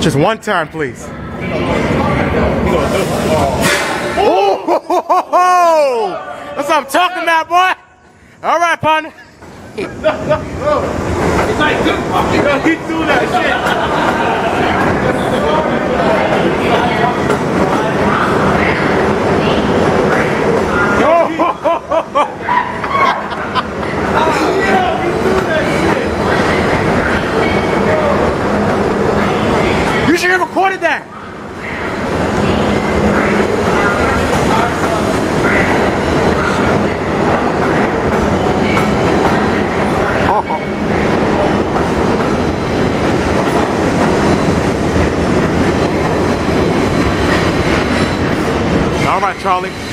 Just one time, please. Oh, that's what I'm talking about, boy. All right, partner. It's like he threw that shit. You should have recorded that. All right, Charlie.